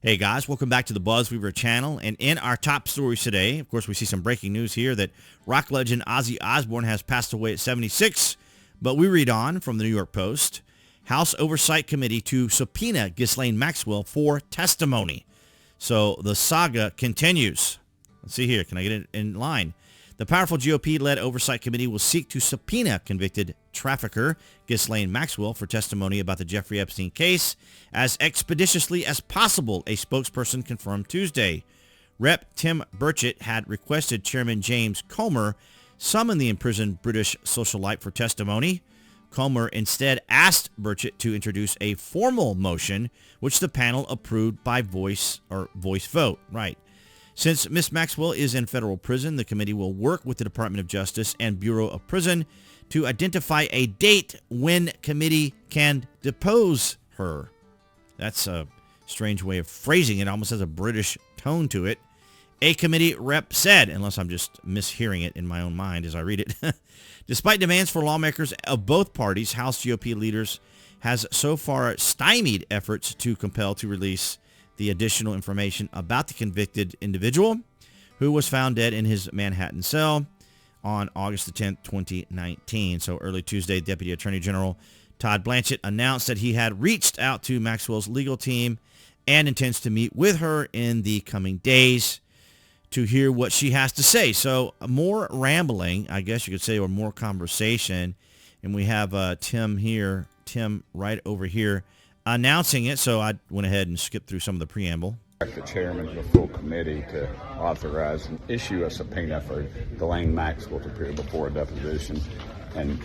Hey guys, welcome back to the BuzWeaver channel. And in our top stories today, of course, we see some breaking news here that rock legend Ozzy Osbourne has passed away at 76. But we read on from the New York Post, House Oversight Committee to subpoena Ghislaine Maxwell for testimony. So the saga continues. Let's see here. Can I get it in line? The powerful GOP-led Oversight Committee will seek to subpoena convicted trafficker Ghislaine Maxwell for testimony about the Jeffrey Epstein case as expeditiously as possible, a spokesperson confirmed Tuesday. Rep. Tim Burchett had requested Chairman James Comer summon the imprisoned British socialite for testimony. Comer instead asked Burchett to introduce a formal motion, which the panel approved by voice vote. Right. Since Ms. Maxwell is in federal prison, the committee will work with the Department of Justice and Bureau of Prison to identify a date when committee can depose her. That's a strange way of phrasing it. It almost has a British tone to it. A committee rep said, unless I'm just mishearing it in my own mind as I read it. Despite demands for lawmakers of both parties, House GOP leaders has so far stymied efforts to compel to release the additional information about the convicted individual who was found dead in his Manhattan cell on August the 10th, 2019. So early Tuesday, Deputy Attorney General Todd Blanchett announced that he had reached out to Maxwell's legal team and intends to meet with her in the coming days to hear what she has to say. So more rambling, I guess you could say, or more conversation. And we have Tim right over here announcing it. So I went ahead and skipped through some of the preamble. The chairman of the full committee to authorize and issue a subpoena for Ghislaine Maxwell to appear before a deposition. And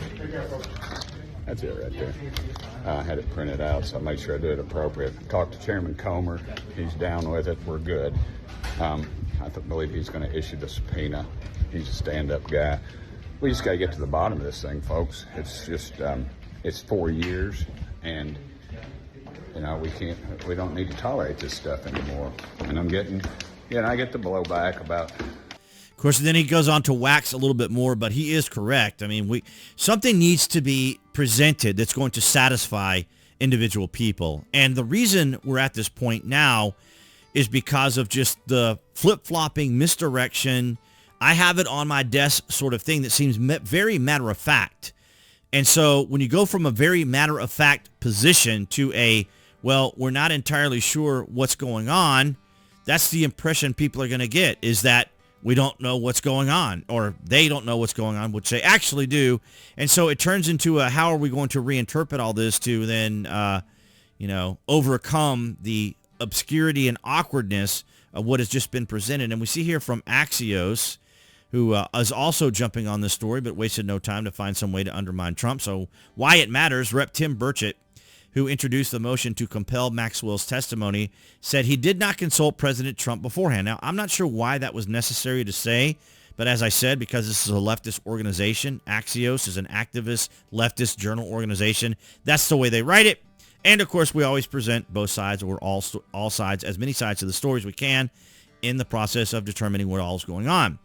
that's it right there. I had it printed out, so I made sure I do it appropriate. Talked to Chairman Comer. He's down with it. We're good. I believe he's going to issue the subpoena. He's a stand-up guy. We just got to get to the bottom of this thing, folks. It's just, it's 4 years, and we don't need to tolerate this stuff anymore. And I'm getting, I get the blowback about. Of course, then he goes on to wax a little bit more, but he is correct. I mean, something needs to be presented that's going to satisfy individual people. And the reason we're at this point now is because of just the flip-flopping misdirection. I have it on my desk sort of thing that seems very matter-of-fact. And so when you go from a very matter-of-fact position to we're not entirely sure what's going on, that's the impression people are going to get, is that we don't know what's going on, or they don't know what's going on, which they actually do. And so it turns into how are we going to reinterpret all this to then, overcome the obscurity and awkwardness of what has just been presented. And we see here from Axios, who is also jumping on this story, but wasted no time to find some way to undermine Trump. So why it matters, Rep. Tim Burchett, who introduced the motion to compel Maxwell's testimony, said he did not consult President Trump beforehand. Now, I'm not sure why that was necessary to say, but as I said, because this is a leftist organization, Axios is an activist leftist journal organization, that's the way they write it. And, of course, we always present both sides, or all sides, as many sides of the story as we can in the process of determining what all is going on.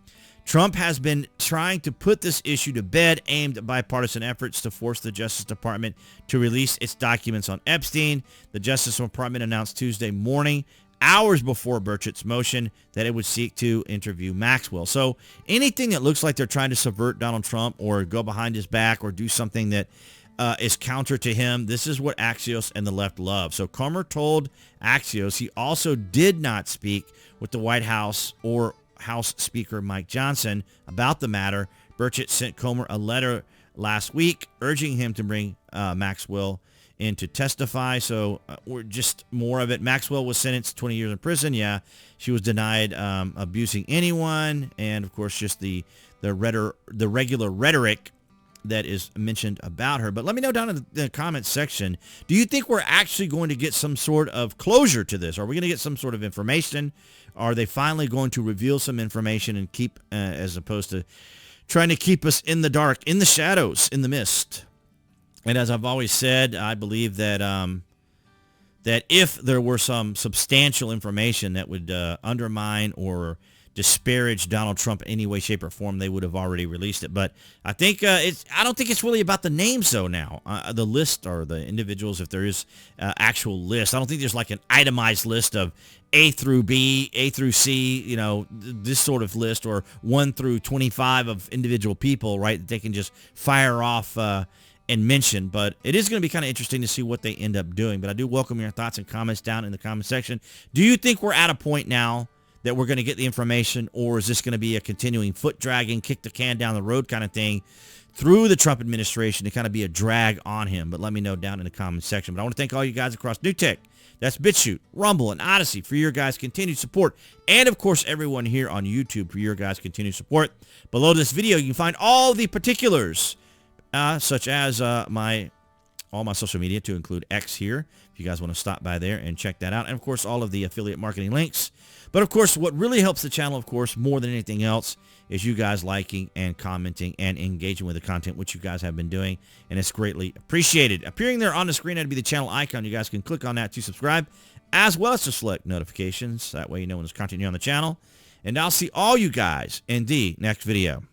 Trump has been trying to put this issue to bed, aimed at bipartisan efforts to force the Justice Department to release its documents on Epstein. The Justice Department announced Tuesday morning, hours before Burchett's motion, that it would seek to interview Maxwell. So anything that looks like they're trying to subvert Donald Trump or go behind his back or do something that is counter to him, this is what Axios and the left love. So Comer told Axios he also did not speak with the White House or House Speaker Mike Johnson about the matter. Burchett sent Comer a letter last week urging him to bring Maxwell in to testify. So we're just more of it. Maxwell was sentenced to 20 years in prison. Yeah, she was denied abusing anyone, and of course just the regular rhetoric that is mentioned about her. But let me know down in the comments section, do you think we're actually going to get some sort of closure to this? Are we going to get some sort of information? Are they finally going to reveal some information and keep, as opposed to trying to keep us in the dark, in the shadows, in the mist? And as I've always said, I believe that that if there were some substantial information that would undermine or disparage Donald Trump in any way, shape, or form, they would have already released it. But I think I don't think it's really about the names, though, now. The list or the individuals, if there is actual list. I don't think there's like an itemized list of A through B, A through C, you know, this sort of list, or 1 through 25 of individual people, right, that they can just fire off and mention. But it is going to be kind of interesting to see what they end up doing. But I do welcome your thoughts and comments down in the comment section. Do you think we're at a point now that we're going to get the information, or is this going to be a continuing foot dragging, kick the can down the road kind of thing through the Trump administration to kind of be a drag on him? But let me know down in the comment section. But I want to thank all you guys across New Tech, that's BitChute, Rumble, and Odyssey for your guys' continued support. And, of course, everyone here on YouTube for your guys' continued support. Below this video, you can find all the particulars, such as all my social media, to include X here, if you guys want to stop by there and check that out. And, of course, all of the affiliate marketing links. But, of course, what really helps the channel, of course, more than anything else, is you guys liking and commenting and engaging with the content, which you guys have been doing, and it's greatly appreciated. Appearing there on the screen, that'd be the channel icon. You guys can click on that to subscribe, as well as to select notifications. That way you know when there's content new on the channel. And I'll see all you guys in the next video.